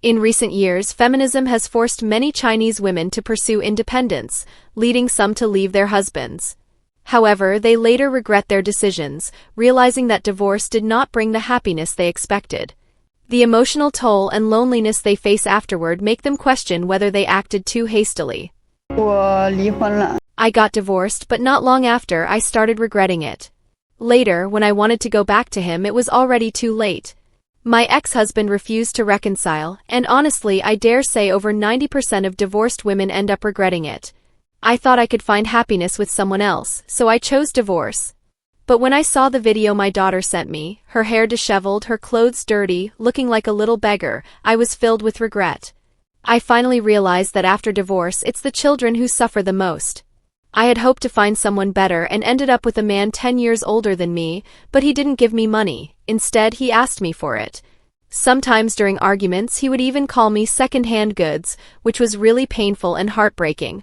In recent years, feminism has forced many Chinese women to pursue independence, leading some to leave their husbands. However, they later regret their decisions, realizing that divorce did not bring the happiness they expected. The emotional toll and loneliness they face afterward make them question whether they acted too hastily. 我离婚了。 I got divorced, but not long after I started regretting it. Later, when I wanted to go back to him, it was already too late. My ex-husband refused to reconcile, and honestly, I dare say over 90% of divorced women end up regretting it. I thought I could find happiness with someone else, so I chose divorce. But when I saw the video my daughter sent me, her hair disheveled, her clothes dirty, looking like a little beggar, I was filled with regret. I finally realized that after divorce, it's the children who suffer the most. I had hoped to find someone better and ended up with a man 10 years older than me, but he didn't give me money. Instead, he asked me for it. Sometimes during arguments, he would even call me second-hand goods, which was really painful and heartbreaking.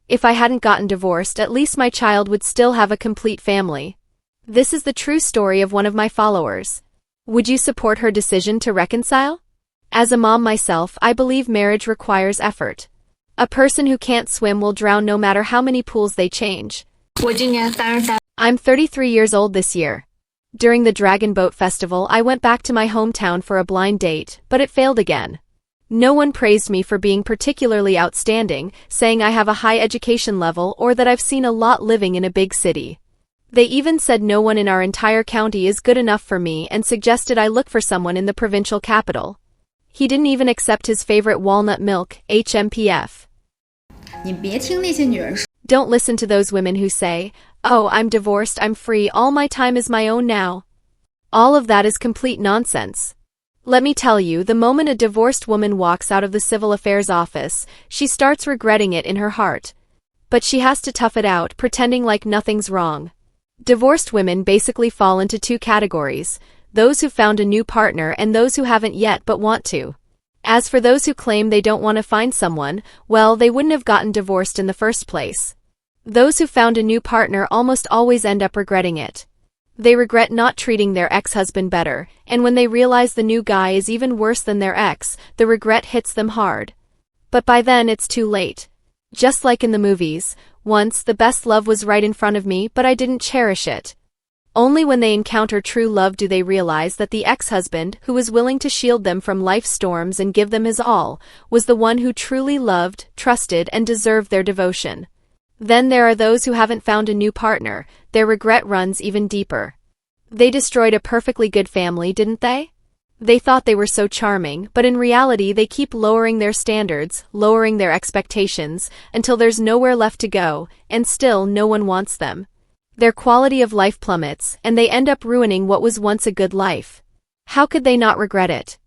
If I hadn't gotten divorced, at least my child would still have a complete family. This is the true story of one of my followers. Would you support her decision to reconcile? As a mom myself, I believe marriage requires effort. A person who can't swim will drown no matter how many pools they change. 我今年33。I'm 33 years old this year. During the Dragon Boat Festival, I went back to my hometown for a blind date, but it failed again. No one praised me for being particularly outstanding, saying I have a high education level or that I've seen a lot living in a big city. They even said no one in our entire county is good enough for me and suggested I look for someone in the provincial capital. He didn't even accept his favorite walnut milk, HMPF. 你别听那些女人说。 Don't listen to those women who say, "Oh, I'm divorced, I'm free, all my time is my own now." All of that is complete nonsense. Let me tell you, the moment a divorced woman walks out of the civil affairs office, she starts regretting it in her heart. But she has to tough it out, pretending like nothing's wrong. Divorced women basically fall into two categories: those who found a new partner and those who haven't yet but want to. As for those who claim they don't want to find someone, well, they wouldn't have gotten divorced in the first place. Those who found a new partner almost always end up regretting it. They regret not treating their ex-husband better, and when they realize the new guy is even worse than their ex, the regret hits them hard. But by then it's too late. Just like in the movies, once the best love was right in front of me, but I didn't cherish it. Only when they encounter true love do they realize that the ex-husband, who was willing to shield them from life's storms and give them his all, was the one who truly loved, trusted, and deserved their devotion. Then there are those who haven't found a new partner. Their regret runs even deeper. They destroyed a perfectly good family, didn't they? They thought they were so charming, but in reality they keep lowering their standards, lowering their expectations, until there's nowhere left to go, and still no one wants them. Their quality of life plummets, and they end up ruining what was once a good life. How could they not regret it?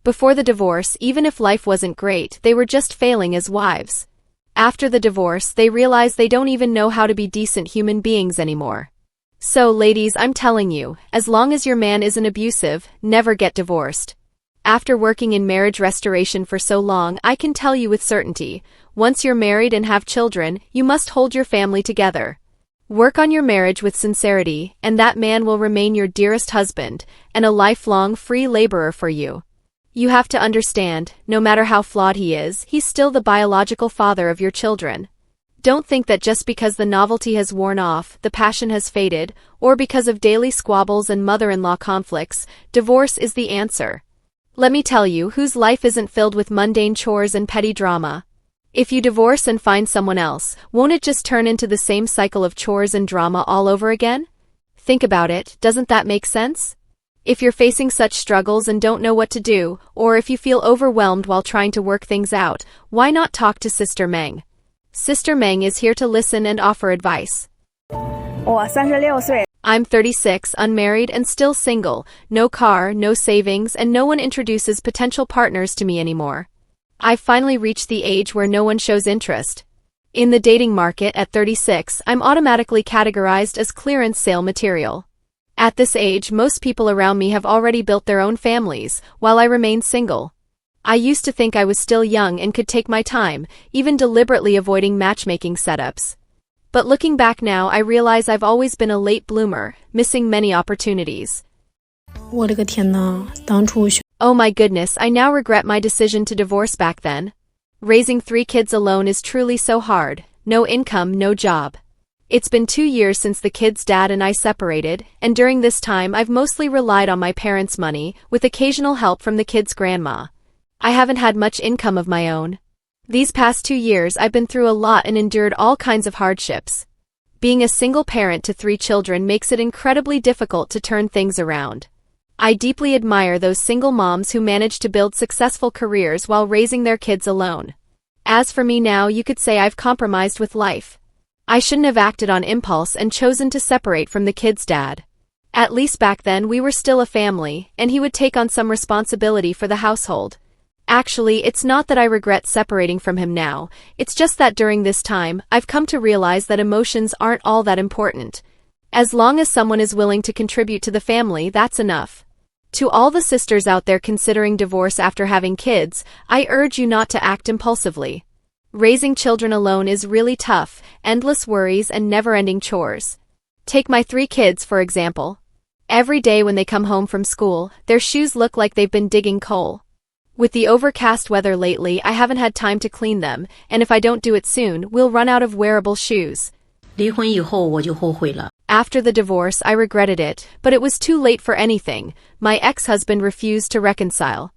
Before the divorce, even if life wasn't great, they were just failing as wives. After the divorce, they realize they don't even know how to be decent human beings anymore. So, ladies, I'm telling you, as long as your man isn't abusive, never get divorced. After working in marriage restoration for so long, I can tell you with certainty, once you're married and have children, you must hold your family together. Work on your marriage with sincerity, and that man will remain your dearest husband, and a lifelong free laborer for you. You have to understand, no matter how flawed he is, he's still the biological father of your children. Don't think that just because the novelty has worn off, the passion has faded, or because of daily squabbles and mother-in-law conflicts, divorce is the answer. Let me tell you, whose life isn't filled with mundane chores and petty drama? If you divorce and find someone else, won't it just turn into the same cycle of chores and drama all over again? Think about it, doesn't that make sense? If you're facing such struggles and don't know what to do, or if you feel overwhelmed while trying to work things out, why not talk to Sister Mang? Sister Mang is here to listen and offer advice. 我36岁。 I'm 36, unmarried and still single, no car, no savings, and no one introduces potential partners to me anymore. I've finally reached the age where no one shows interest. In the dating market at 36, I'm automatically categorized as clearance sale material. At this age, most people around me have already built their own families, while I remain single. I used to think I was still young and could take my time, even deliberately avoiding matchmaking setups. But looking back now, I realize I've always been a late bloomer, missing many opportunities. 我的个天哪，当初 Oh my goodness, I now regret my decision to divorce back then. Raising 3 kids alone is truly so hard, no income, no job. It's been 2 years since the kids' dad and I separated, and during this time I've mostly relied on my parents' money, with occasional help from the kids' grandma. I haven't had much income of my own. These past 2 years I've been through a lot and endured all kinds of hardships. Being a single parent to 3 children makes it incredibly difficult to turn things around. I deeply admire those single moms who manage to build successful careers while raising their kids alone. As for me now, you could say I've compromised with life. I shouldn't have acted on impulse and chosen to separate from the kids' dad. At least back then we were still a family, and he would take on some responsibility for the household. Actually, it's not that I regret separating from him now, it's just that during this time, I've come to realize that emotions aren't all that important. As long as someone is willing to contribute to the family, that's enough. To all the sisters out there considering divorce after having kids, I urge you not to act impulsively. Raising children alone is really tough, endless worries and never-ending chores. Take my 3 kids, for example. Every day when they come home from school, their shoes look like they've been digging coal. With the overcast weather lately, I haven't had time to clean them, and if I don't do it soon, we'll run out of wearable shoes. 离婚以后我就后悔了。 After the divorce, I regretted it, but it was too late for anything. My ex-husband refused to reconcile.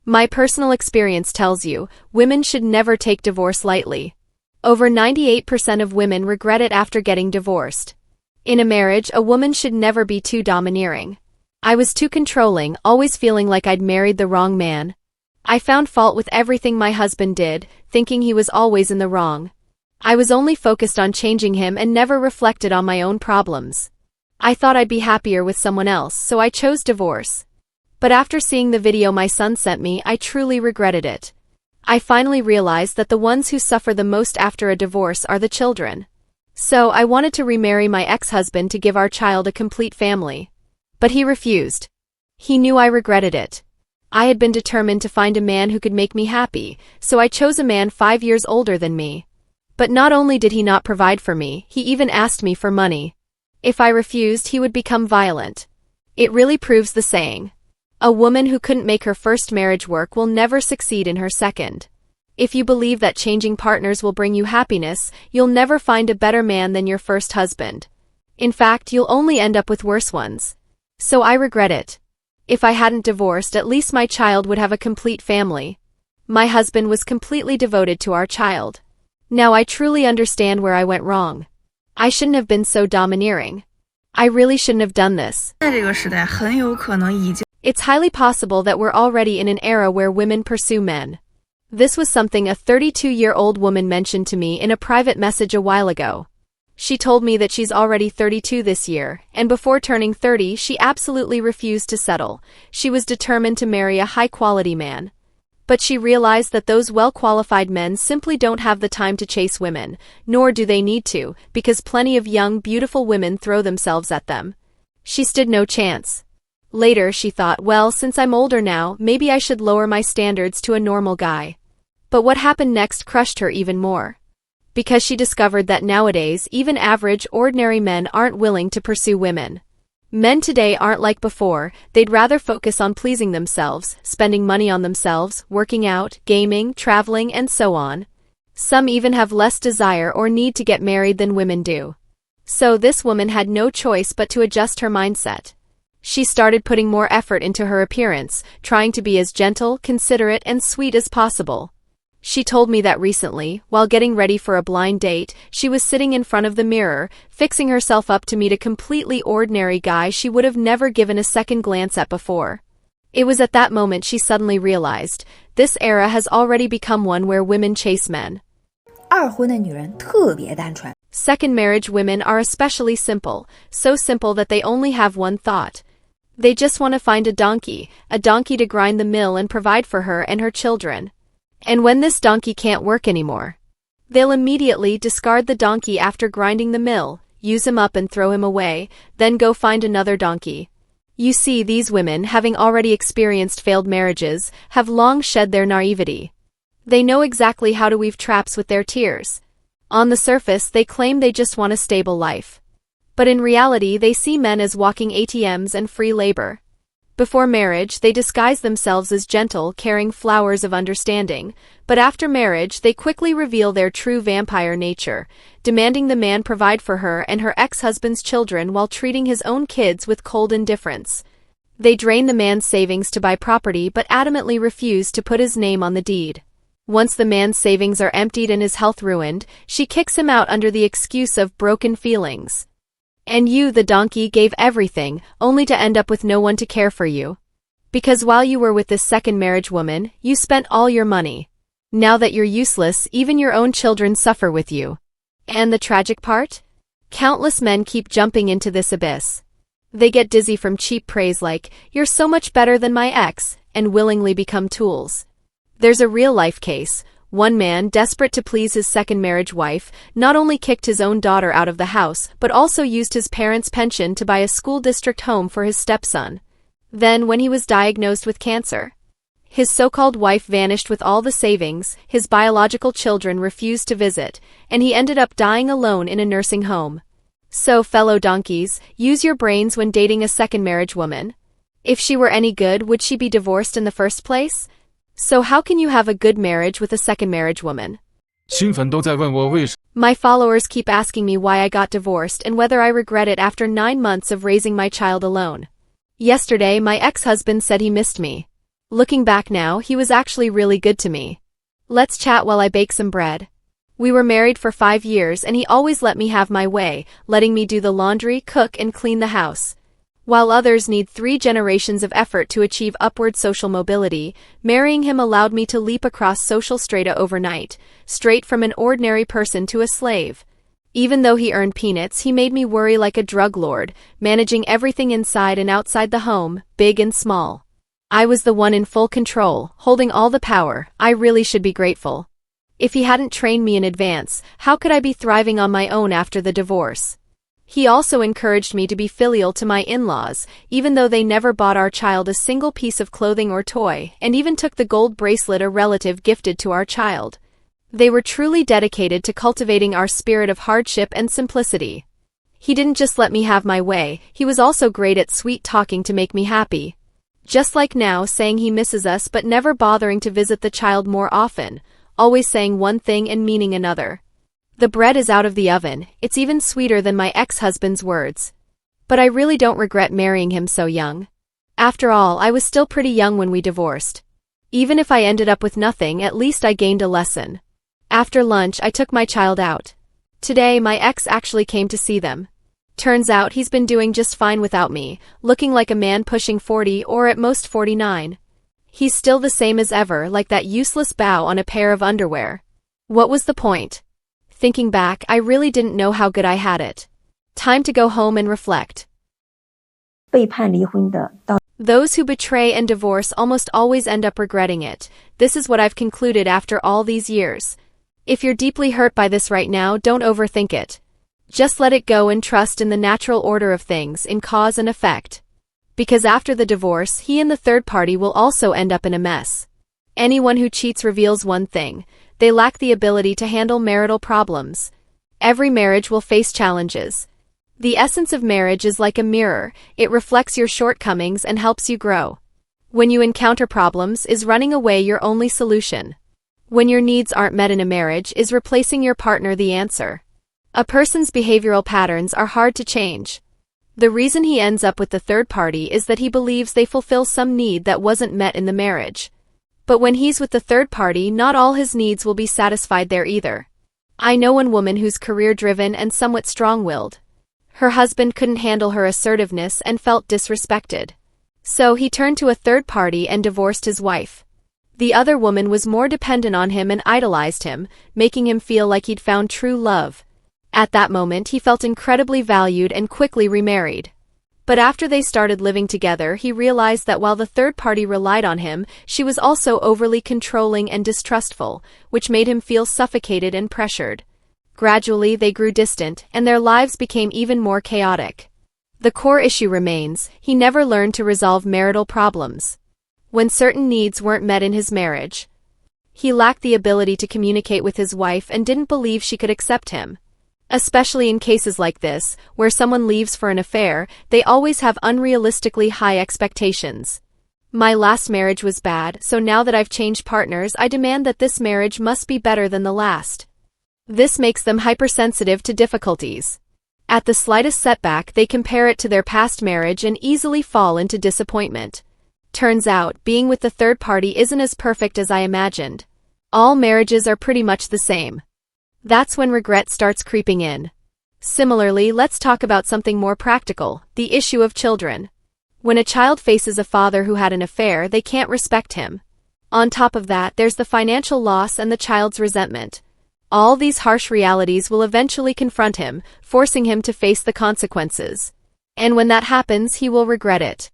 My personal experience tells you, women should never take divorce lightly. Over 98% of women regret it after getting divorced. In a marriage, a woman should never be too domineering. I was too controlling, always feeling like I'd married the wrong man. I found fault with everything my husband did, thinking he was always in the wrong. I was only focused on changing him and never reflected on my own problems. I thought I'd be happier with someone else, so I chose divorce. But after seeing the video my son sent me, I truly regretted it. I finally realized that the ones who suffer the most after a divorce are the children. So I wanted to remarry my ex-husband to give our child a complete family. But he refused. He knew I regretted it. I had been determined to find a man who could make me happy, so I chose a man 5 years older than me. But not only did he not provide for me, he even asked me for money. If I refused, he would become violent. It really proves the saying. A woman who couldn't make her first marriage work will never succeed in her second. If you believe that changing partners will bring you happiness, you'll never find a better man than your first husband. In fact, you'll only end up with worse ones. So I regret it. If I hadn't divorced, at least my child would have a complete family. My husband was completely devoted to our child. Now I truly understand where I went wrong. I shouldn't have been so domineering. I really shouldn't have done this. 在这个时代很有可能已经 It's highly possible that we're already in an era where women pursue men. This was something a 32-year-old woman mentioned to me in a private message a while ago. She told me that she's already 32 this year, and before turning 30 she absolutely refused to settle. She was determined to marry a high-quality man. But she realized that those well-qualified men simply don't have the time to chase women, nor do they need to, because plenty of young, beautiful women throw themselves at them. She stood no chance. Later, she thought, well, since I'm older now, maybe I should lower my standards to a normal guy. But what happened next crushed her even more. Because she discovered that nowadays, even average, ordinary men aren't willing to pursue women. Men today aren't like before, they'd rather focus on pleasing themselves, spending money on themselves, working out, gaming, traveling, and so on. Some even have less desire or need to get married than women do. So this woman had no choice but to adjust her mindset. She started putting more effort into her appearance, trying to be as gentle, considerate, and sweet as possible. She told me that recently, while getting ready for a blind date, she was sitting in front of the mirror, fixing herself up to meet a completely ordinary guy she would have never given a second glance at before. It was at that moment she suddenly realized, this era has already become one where women chase men. 二婚的女人特别单纯。 Second marriage women are especially simple, so simple that they only have one thought. They just want to find a donkey to grind the mill and provide for her and her children. And when this donkey can't work anymore, they'll immediately discard the donkey after grinding the mill, use him up and throw him away, then go find another donkey. You see, these women, having already experienced failed marriages, have long shed their naivety. They know exactly how to weave traps with their tears. On the surface, they claim they just want a stable life. But in reality, they see men as walking ATMs and free labor. Before marriage, they disguise themselves as gentle, caring flowers of understanding, but after marriage, they quickly reveal their true vampire nature, demanding the man provide for her and her ex-husband's children while treating his own kids with cold indifference. They drain the man's savings to buy property but adamantly refuse to put his name on the deed. Once the man's savings are emptied and his health ruined, she kicks him out under the excuse of broken feelings. And you, the donkey, gave everything, only to end up with no one to care for you. Because while you were with this second marriage woman, you spent all your money. Now that you're useless, even your own children suffer with you. And the tragic part? Countless men keep jumping into this abyss. They get dizzy from cheap praise like, "You're so much better than my ex," and willingly become tools. There's a real-life case. One man, desperate to please his second marriage wife, not only kicked his own daughter out of the house, but also used his parents' pension to buy a school district home for his stepson. Then, when he was diagnosed with cancer, his so-called wife vanished with all the savings, his biological children refused to visit, and he ended up dying alone in a nursing home. So, fellow donkeys, use your brains when dating a second marriage woman. If she were any good, would she be divorced in the first place? So how can you have a good marriage with a second marriage woman? 新粉都在问我为什 My followers keep asking me why I got divorced and whether I regret it after 9 months of raising my child alone. Yesterday, my ex-husband said he missed me. Looking back now, he was actually really good to me. Let's chat while I bake some bread. We were married for 5 years and he always let me have my way, letting me do the laundry, cook, and clean the house. While others need 3 generations of effort to achieve upward social mobility, marrying him allowed me to leap across social strata overnight, straight from an ordinary person to a slave. Even though he earned peanuts, he made me worry like a drug lord, managing everything inside and outside the home, big and small. I was the one in full control, holding all the power. I really should be grateful. If he hadn't trained me in advance, how could I be thriving on my own after the divorce? He also encouraged me to be filial to my in-laws, even though they never bought our child a single piece of clothing or toy, and even took the gold bracelet a relative gifted to our child. They were truly dedicated to cultivating our spirit of hardship and simplicity. He didn't just let me have my way, he was also great at sweet talking to make me happy. Just like now, saying he misses us but never bothering to visit the child more often, always saying one thing and meaning another. The bread is out of the oven, it's even sweeter than my ex-husband's words. But I really don't regret marrying him so young. After all, I was still pretty young when we divorced. Even if I ended up with nothing, at least I gained a lesson. After lunch, I took my child out. Today, my ex actually came to see them. Turns out he's been doing just fine without me, looking like a man pushing 40 or at most 49. He's still the same as ever, like that useless bow on a pair of underwear. What was the point? Thinking back, I really didn't know how good I had it. Time to go home and reflect. 被判离婚的到 Those who betray and divorce almost always end up regretting it. This is what I've concluded after all these years. If you're deeply hurt by this right now, don't overthink it. Just let it go and trust in the natural order of things, in cause and effect. Because after the divorce, he and the third party will also end up in a mess. Anyone who cheats reveals one thing: they lack the ability to handle marital problems. Every marriage will face challenges. The essence of marriage is like a mirror, it reflects your shortcomings and helps you grow. When you encounter problems, is running away your only solution? When your needs aren't met in a marriage, is replacing your partner the answer? A person's behavioral patterns are hard to change. The reason he ends up with the third party is that he believes they fulfill some need that wasn't met in the marriage. But when he's with the third party, not all his needs will be satisfied there either. I know one woman who's career-driven and somewhat strong-willed. Her husband couldn't handle her assertiveness and felt disrespected. So he turned to a third party and divorced his wife. The other woman was more dependent on him and idolized him, making him feel like he'd found true love. At that moment, he felt incredibly valued and quickly remarried. But after they started living together, he realized that while the third party relied on him, she was also overly controlling and distrustful, which made him feel suffocated and pressured. Gradually, they grew distant, and their lives became even more chaotic. The core issue remains: he never learned to resolve marital problems. When certain needs weren't met in his marriage, he lacked the ability to communicate with his wife and didn't believe she could accept him. Especially in cases like this, where someone leaves for an affair, they always have unrealistically high expectations. My last marriage was bad, so now that I've changed partners, I demand that this marriage must be better than the last. This makes them hypersensitive to difficulties. At the slightest setback, they compare it to their past marriage and easily fall into disappointment. Turns out, being with the third party isn't as perfect as I imagined. All marriages are pretty much the same. That's when regret starts creeping in. Similarly, let's talk about something more practical, the issue of children. When a child faces a father who had an affair, they can't respect him. On top of that, there's the financial loss and the child's resentment. All these harsh realities will eventually confront him, forcing him to face the consequences. And when that happens, he will regret it.